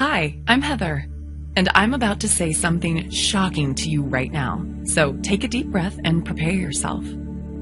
Hi, I'm Heather, and I'm about to say something shocking to you right now. So take a deep breath and prepare yourself.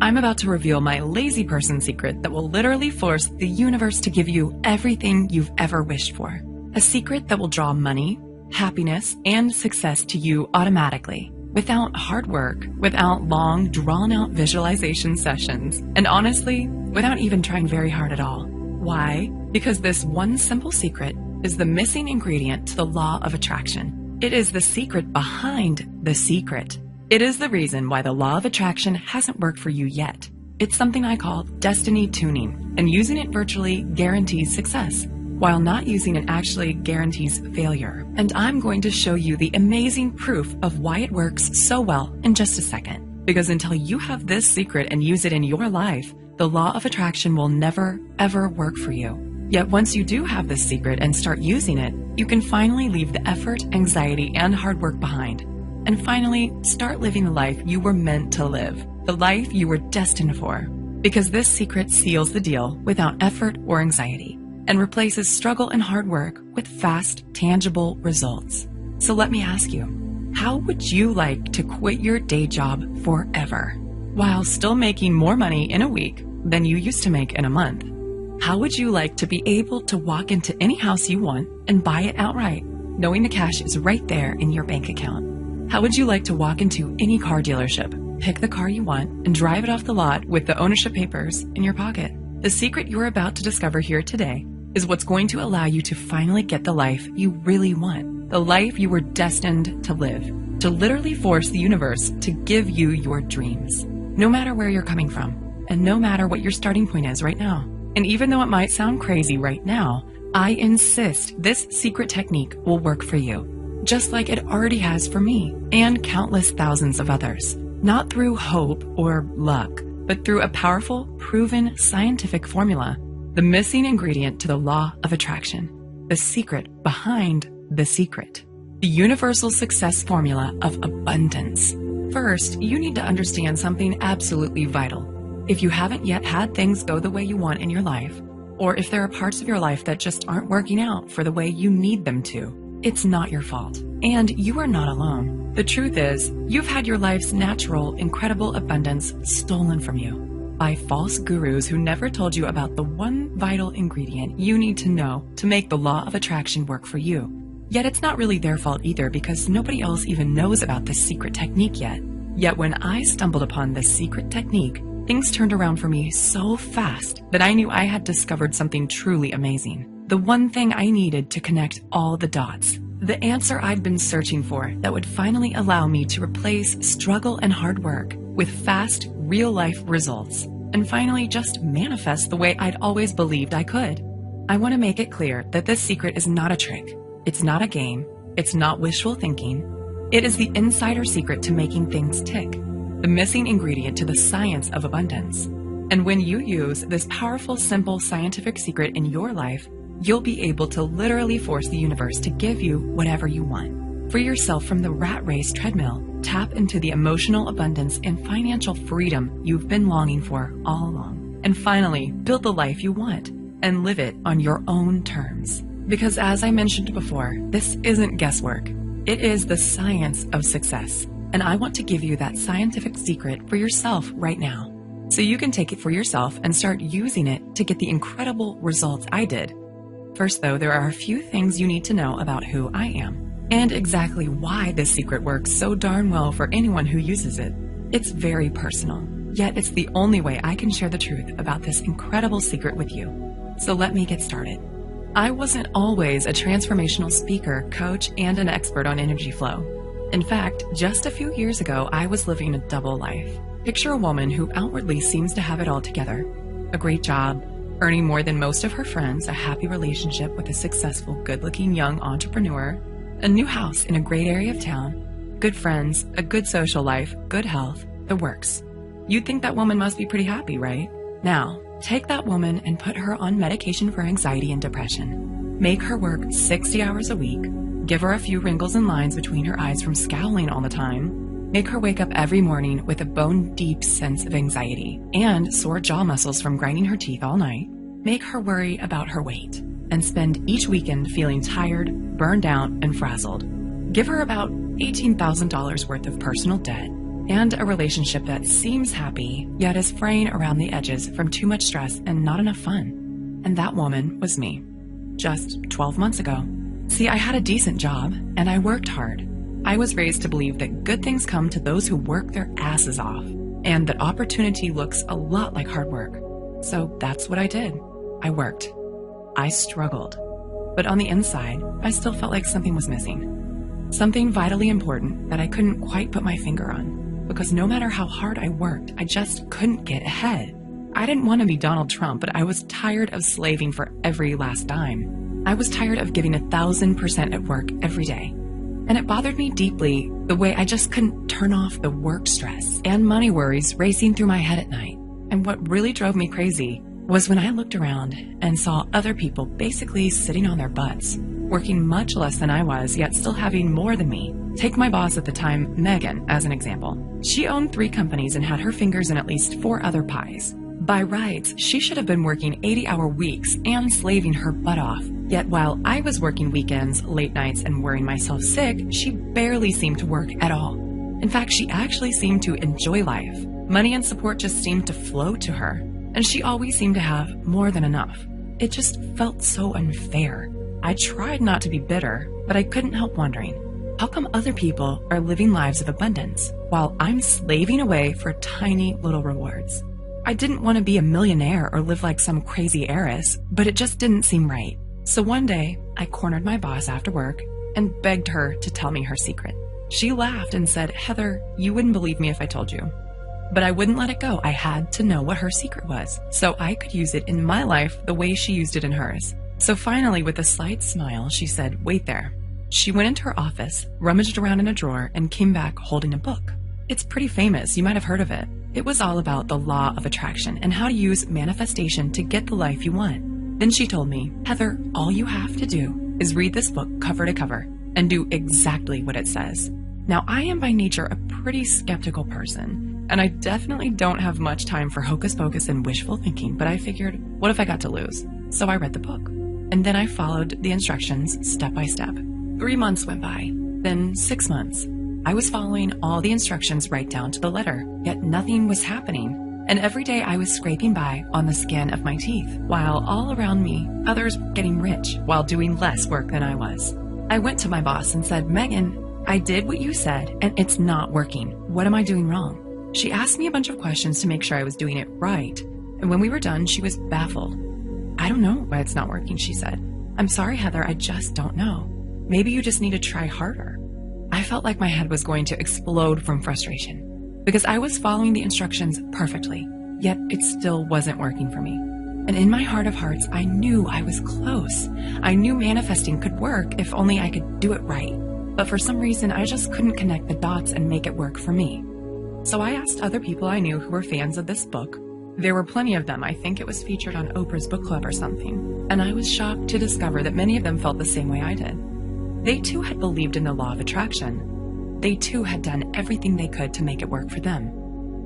I'm about to reveal my lazy person secret that will literally force the universe to give you everything you've ever wished for. A secret that will draw money, happiness, and success to you automatically, without hard work, without long, drawn-out visualization sessions, and honestly, without even trying very hard at all. Why? Because this one simple secret is the missing ingredient to the law of attraction. It is the secret behind the secret. It is the reason why the law of attraction hasn't worked for you yet. It's something I call destiny tuning, and using it virtually guarantees success, while not using it actually guarantees failure. And I'm going to show you the amazing proof of why it works so well in just a second. Because until you have this secret and use it in your life, the law of attraction will never, ever work for you. Yet once you do have this secret and start using it, you can finally leave the effort, anxiety, and hard work behind. And finally, start living the life you were meant to live, the life you were destined for. Because this secret seals the deal without effort or anxiety, and replaces struggle and hard work with fast, tangible results. So let me ask you, how would you like to quit your day job forever, while still making more money in a week than you used to make in a month? How would you like to be able to walk into any house you want and buy it outright, knowing the cash is right there in your bank account? How would you like to walk into any car dealership, pick the car you want, and drive it off the lot with the ownership papers in your pocket? The secret you're about to discover here today is what's going to allow you to finally get the life you really want, the life you were destined to live, to literally force the universe to give you your dreams, no matter where you're coming from, and no matter what your starting point is right now. And even though it might sound crazy right now, I insist this secret technique will work for you, just like it already has for me and countless thousands of others. Not through hope or luck, but through a powerful, proven scientific formula, the missing ingredient to the law of attraction, the secret behind the secret, the universal success formula of abundance. First, you need to understand something absolutely vital. If you haven't yet had things go the way you want in your life, or if there are parts of your life that just aren't working out for the way you need them to, it's not your fault. And you are not alone. The truth is, you've had your life's natural, incredible abundance stolen from you by false gurus who never told you about the one vital ingredient you need to know to make the law of attraction work for you. Yet it's not really their fault either, because nobody else even knows about this secret technique yet. Yet when I stumbled upon this secret technique, things turned around for me so fast that I knew I had discovered something truly amazing. The one thing I needed to connect all the dots. The answer I'd been searching for that would finally allow me to replace struggle and hard work with fast, real-life results. And finally just manifest the way I'd always believed I could. I want to make it clear that this secret is not a trick. It's not a game. It's not wishful thinking. It is the insider secret to making things tick. The missing ingredient to the science of abundance. And when you use this powerful, simple scientific secret in your life, you'll be able to literally force the universe to give you whatever you want. Free yourself from the rat race treadmill. Tap into the emotional abundance and financial freedom you've been longing for all along. And finally, build the life you want and live it on your own terms. Because as I mentioned before, this isn't guesswork. It is the science of success. And I want to give you that scientific secret for yourself right now, so you can take it for yourself and start using it to get the incredible results I did. First though, there are a few things you need to know about who I am, and exactly why this secret works so darn well for anyone who uses it. It's very personal, yet it's the only way I can share the truth about this incredible secret with you. So let me get started. I wasn't always a transformational speaker, coach, and an expert on energy flow. In fact, just a few years ago, I was living a double life. Picture a woman who outwardly seems to have it all together. A great job, earning more than most of her friends, a happy relationship with a successful, good-looking young entrepreneur, a new house in a great area of town, good friends, a good social life, good health, the works. You'd think that woman must be pretty happy, right? Now, take that woman and put her on medication for anxiety and depression. Make her work 60 hours a week. Give her a few wrinkles and lines between her eyes from scowling all the time. Make her wake up every morning with a bone-deep sense of anxiety and sore jaw muscles from grinding her teeth all night. Make her worry about her weight. and spend each weekend feeling tired, burned out, and frazzled. Give her about $18,000 worth of personal debt and a relationship that seems happy, yet is fraying around the edges from too much stress and not enough fun. And that woman was me, just 12 months ago. See, I had a decent job, and I worked hard. I was raised to believe that good things come to those who work their asses off, and that opportunity looks a lot like hard work. So that's what I did. I worked. I struggled. But on the inside, I still felt like something was missing. Something vitally important that I couldn't quite put my finger on. Because no matter how hard I worked, I just couldn't get ahead. I didn't want to be Donald Trump, but I was tired of slaving for every last dime. I was tired of giving 1,000% at work every day. And it bothered me deeply the way I just couldn't turn off the work stress and money worries racing through my head at night. And what really drove me crazy was when I looked around and saw other people basically sitting on their butts, working much less than I was, yet still having more than me. Take my boss at the time, Megan, as an example. She owned 3 companies and had her fingers in at least 4 other pies. By rights, she should have been working 80-hour weeks and slaving her butt off. Yet while I was working weekends, late nights, and worrying myself sick, she barely seemed to work at all. In fact, she actually seemed to enjoy life. Money and support just seemed to flow to her, and she always seemed to have more than enough. It just felt so unfair. I tried not to be bitter, but I couldn't help wondering, how come other people are living lives of abundance while I'm slaving away for tiny little rewards? I didn't want to be a millionaire or live like some crazy heiress, but it just didn't seem right. So one day, I cornered my boss after work and begged her to tell me her secret. She laughed and said, "Heather, you wouldn't believe me if I told you." But I wouldn't let it go. I had to know what her secret was, so I could use it in my life the way she used it in hers. So finally, with a slight smile, she said, "Wait there." She went into her office, rummaged around in a drawer, and came back holding a book. It's pretty famous. You might have heard of it. It was all about the law of attraction and how to use manifestation to get the life you want. Then she told me, "Heather, all you have to do is read this book cover to cover and do exactly what it says." Now, I am by nature a pretty skeptical person, and I definitely don't have much time for hocus pocus and wishful thinking, but I figured, what if I got to lose? So I read the book. And then I followed the instructions step by step. 3 months went by, then 6 months. I was following all the instructions right down to the letter, yet nothing was happening. And every day I was scraping by on the skin of my teeth, while all around me, others were getting rich while doing less work than I was. I went to my boss and said, "Megan, I did what you said, and it's not working. What am I doing wrong?" She asked me a bunch of questions to make sure I was doing it right. And when we were done, she was baffled. "I don't know why it's not working," she said. "I'm sorry, Heather, I just don't know. Maybe you just need to try harder." I felt like my head was going to explode from frustration because I was following the instructions perfectly, yet it still wasn't working for me. And in my heart of hearts, I knew I was close. I knew manifesting could work if only I could do it right. But for some reason, I just couldn't connect the dots and make it work for me. So I asked other people I knew who were fans of this book. There were plenty of them. I think it was featured on Oprah's book club or something. And I was shocked to discover that many of them felt the same way I did. They too had believed in the law of attraction. They too had done everything they could to make it work for them.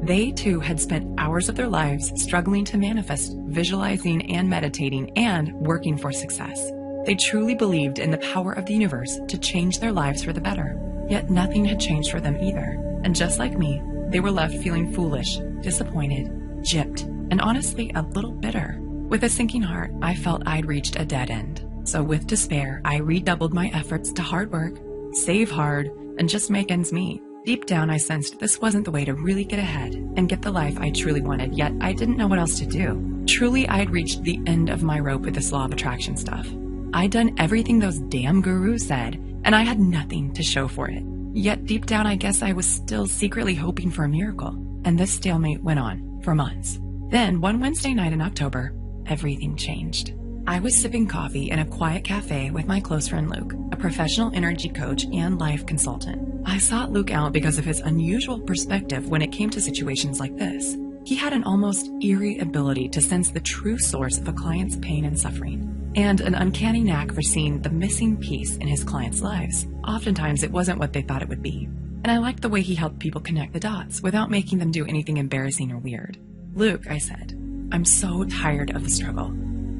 They too had spent hours of their lives struggling to manifest, visualizing and meditating and working for success. They truly believed in the power of the universe to change their lives for the better. Yet nothing had changed for them either. And just like me, they were left feeling foolish, disappointed, gypped, and honestly a little bitter. With a sinking heart, I felt I'd reached a dead end. So with despair, I redoubled my efforts to hard work, save hard, and just make ends meet. Deep down, I sensed this wasn't the way to really get ahead and get the life I truly wanted, yet I didn't know what else to do. Truly, I'd reached the end of my rope with this law of attraction stuff. I'd done everything those damn gurus said, and I had nothing to show for it. Yet deep down, I guess I was still secretly hoping for a miracle. And this stalemate went on for months. Then, one Wednesday night in October, everything changed. I was sipping coffee in a quiet cafe with my close friend Luke, a professional energy coach and life consultant. I sought Luke out because of his unusual perspective when it came to situations like this. He had an almost eerie ability to sense the true source of a client's pain and suffering, and an uncanny knack for seeing the missing piece in his clients' lives. Oftentimes, it wasn't what they thought it would be. And I liked the way he helped people connect the dots without making them do anything embarrassing or weird. "Luke," I said, "I'm so tired of the struggle.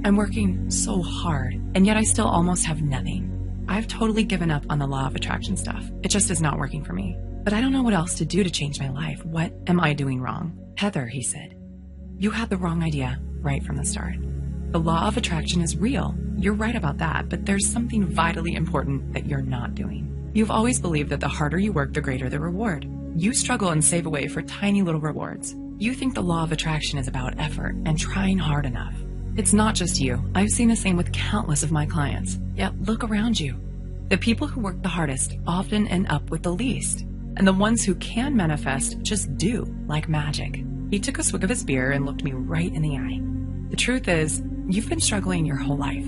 I'm working so hard, and yet I still almost have nothing. I've totally given up on the law of attraction stuff. It just is not working for me. But I don't know what else to do to change my life. What am I doing wrong? Heather, he said, you had the wrong idea right from the start. The law of attraction is real. You're right about that, but there's something vitally important that you're not doing. You've always believed that the harder you work, the greater the reward. You struggle and save away for tiny little rewards. You think the law of attraction is about effort and trying hard enough. It's not just you. I've seen the same with countless of my clients. Yet look around you. The people who work the hardest often end up with the least. And the ones who can manifest just do, like magic. He took a swig of his beer and looked me right in the eye. The truth is, you've been struggling your whole life.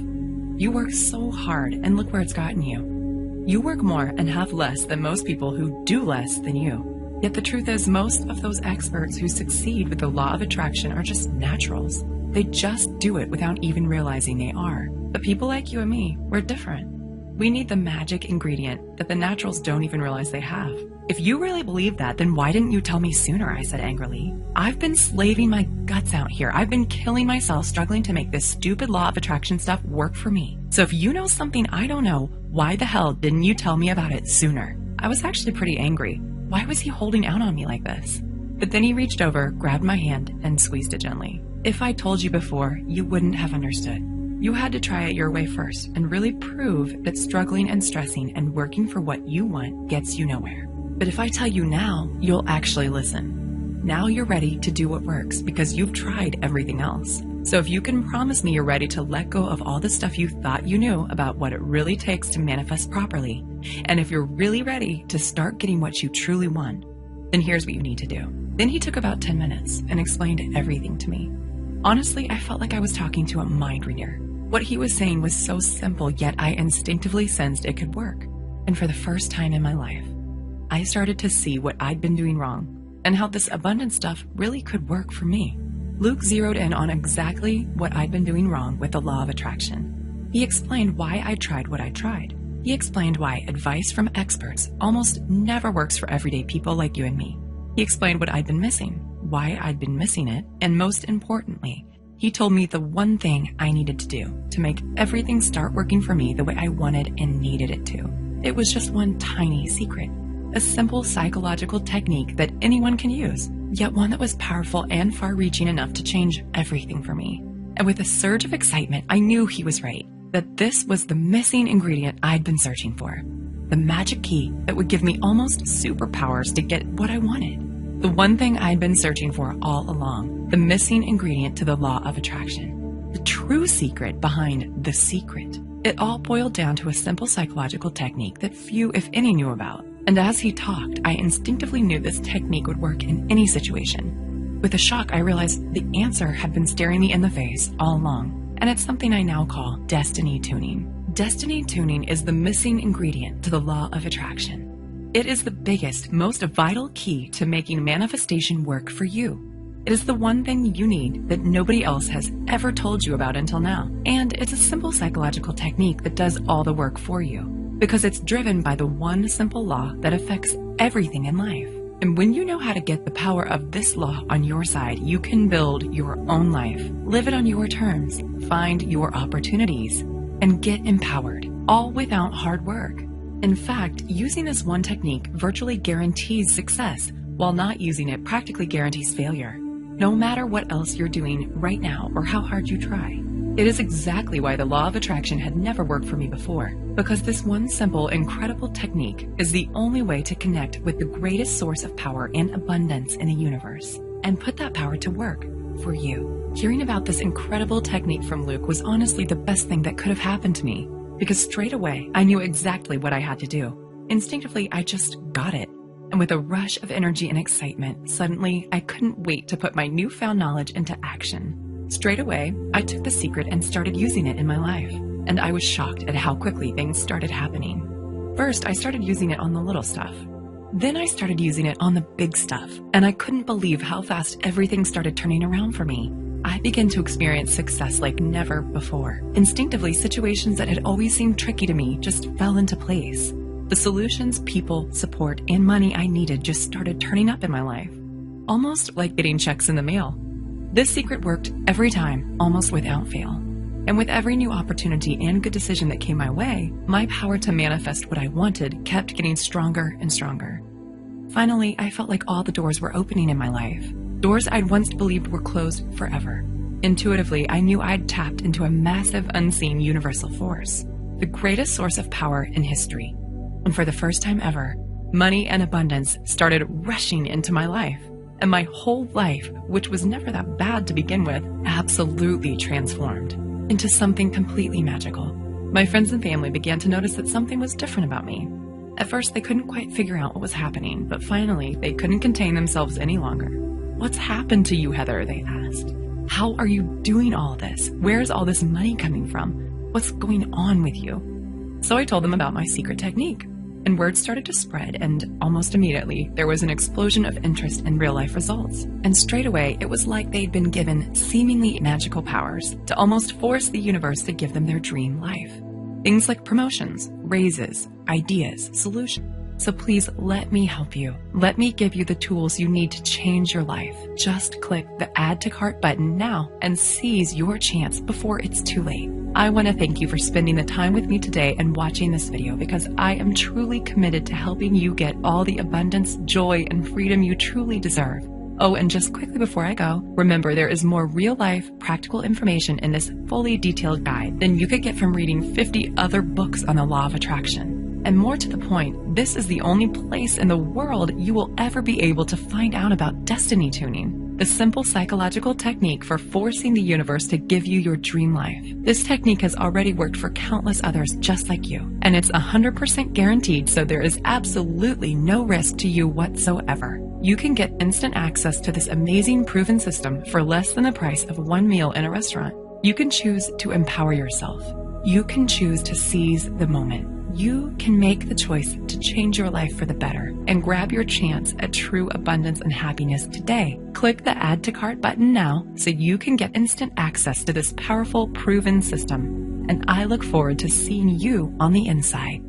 You work so hard, and look where it's gotten you. You work more and have less than most people who do less than you. Yet the truth is, most of those experts who succeed with the law of attraction are just naturals. They just do it without even realizing they are. But people like you and me, we're different. We need the magic ingredient that the naturals don't even realize they have. If you really believe that, then why didn't you tell me sooner? I said angrily. I've been slaving my guts out here. I've been killing myself struggling to make this stupid law of attraction stuff work for me. So if you know something I don't know, why the hell didn't you tell me about it sooner? I was actually pretty angry. Why was he holding out on me like this? But then he reached over, grabbed my hand, and squeezed it gently. If I told you before, you wouldn't have understood. You had to try it your way first and really prove that struggling and stressing and working for what you want gets you nowhere. But if I tell you now, you'll actually listen. Now you're ready to do what works because you've tried everything else. So if you can promise me you're ready to let go of all the stuff you thought you knew about what it really takes to manifest properly, and if you're really ready to start getting what you truly want, then here's what you need to do. Then he took about 10 minutes and explained everything to me. Honestly, I felt like I was talking to a mind reader. What he was saying was so simple, yet I instinctively sensed it could work. And for the first time in my life, I started to see what I'd been doing wrong and how this abundant stuff really could work for me. Luke zeroed in on exactly what I'd been doing wrong with the law of attraction. He explained why I tried what I tried. He explained why advice from experts almost never works for everyday people like you and me. He explained what I'd been missing, why I'd been missing it, and most importantly, he told me the one thing I needed to do to make everything start working for me the way I wanted and needed it to. It was just one tiny secret, a simple psychological technique that anyone can use, yet one that was powerful and far-reaching enough to change everything for me. And with a surge of excitement, I knew he was right, that this was the missing ingredient I'd been searching for, the magic key that would give me almost superpowers to get what I wanted. The one thing I'd been searching for all along, the missing ingredient to the law of attraction, the true secret behind the secret. It all boiled down to a simple psychological technique that few, if any, knew about. And as he talked, I instinctively knew this technique would work in any situation. With a shock, I realized the answer had been staring me in the face all along, and it's something I now call destiny tuning. Destiny tuning is the missing ingredient to the law of attraction. It is the biggest, most vital key to making manifestation work for you. It is the one thing you need that nobody else has ever told you about until now. And it's a simple psychological technique that does all the work for you, because it's driven by the one simple law that affects everything in life. And when you know how to get the power of this law on your side, you can build your own life, live it on your terms, find your opportunities, and get empowered, all without hard work. In fact, using this one technique virtually guarantees success, while not using it practically guarantees failure, no matter what else you're doing right now or how hard you try. It is exactly why the law of attraction had never worked for me before, because this one simple, incredible technique is the only way to connect with the greatest source of power and abundance in the universe, and put that power to work for you. Hearing about this incredible technique from Luke was honestly the best thing that could have happened to me, because straight away, I knew exactly what I had to do. Instinctively, I just got it. And with a rush of energy and excitement, suddenly, I couldn't wait to put my newfound knowledge into action. Straight away, I took the secret and started using it in my life. And I was shocked at how quickly things started happening. First, I started using it on the little stuff. Then I started using it on the big stuff. And I couldn't believe how fast everything started turning around for me. I began to experience success like never before. Instinctively, situations that had always seemed tricky to me just fell into place. The solutions, people, support, and money I needed just started turning up in my life, almost like getting checks in the mail. This secret worked every time, almost without fail. And with every new opportunity and good decision that came my way, my power to manifest what I wanted kept getting stronger and stronger. Finally, I felt like all the doors were opening in my life. Doors I'd once believed were closed forever. Intuitively, I knew I'd tapped into a massive, unseen universal force, the greatest source of power in history. And for the first time ever, money and abundance started rushing into my life. And my whole life, which was never that bad to begin with, absolutely transformed into something completely magical. My friends and family began to notice that something was different about me. At first, they couldn't quite figure out what was happening, but finally, they couldn't contain themselves any longer. "What's happened to you, Heather?" they asked. "How are you doing all this? Where's all this money coming from? What's going on with you?" So I told them about my secret technique. And word started to spread, and almost immediately, there was an explosion of interest in real-life results. And straight away, it was like they'd been given seemingly magical powers to almost force the universe to give them their dream life. Things like promotions, raises, ideas, solutions. So please let me help you. Let me give you the tools you need to change your life. Just click the Add to Cart button now and seize your chance before it's too late. I want to thank you for spending the time with me today and watching this video, because I am truly committed to helping you get all the abundance, joy, and freedom you truly deserve. Oh, and just quickly before I go, remember there is more real-life, practical information in this fully detailed guide than you could get from reading 50 other books on the law of attraction. And more to the point, this is the only place in the world you will ever be able to find out about destiny tuning, the simple psychological technique for forcing the universe to give you your dream life. This technique has already worked for countless others just like you, and it's 100% guaranteed, so there is absolutely no risk to you whatsoever. You can get instant access to this amazing proven system for less than the price of one meal in a restaurant. You can choose to empower yourself. You can choose to seize the moment. You can make the choice to change your life for the better and grab your chance at true abundance and happiness today. Click the Add to Cart button now so you can get instant access to this powerful, proven system. And I look forward to seeing you on the inside.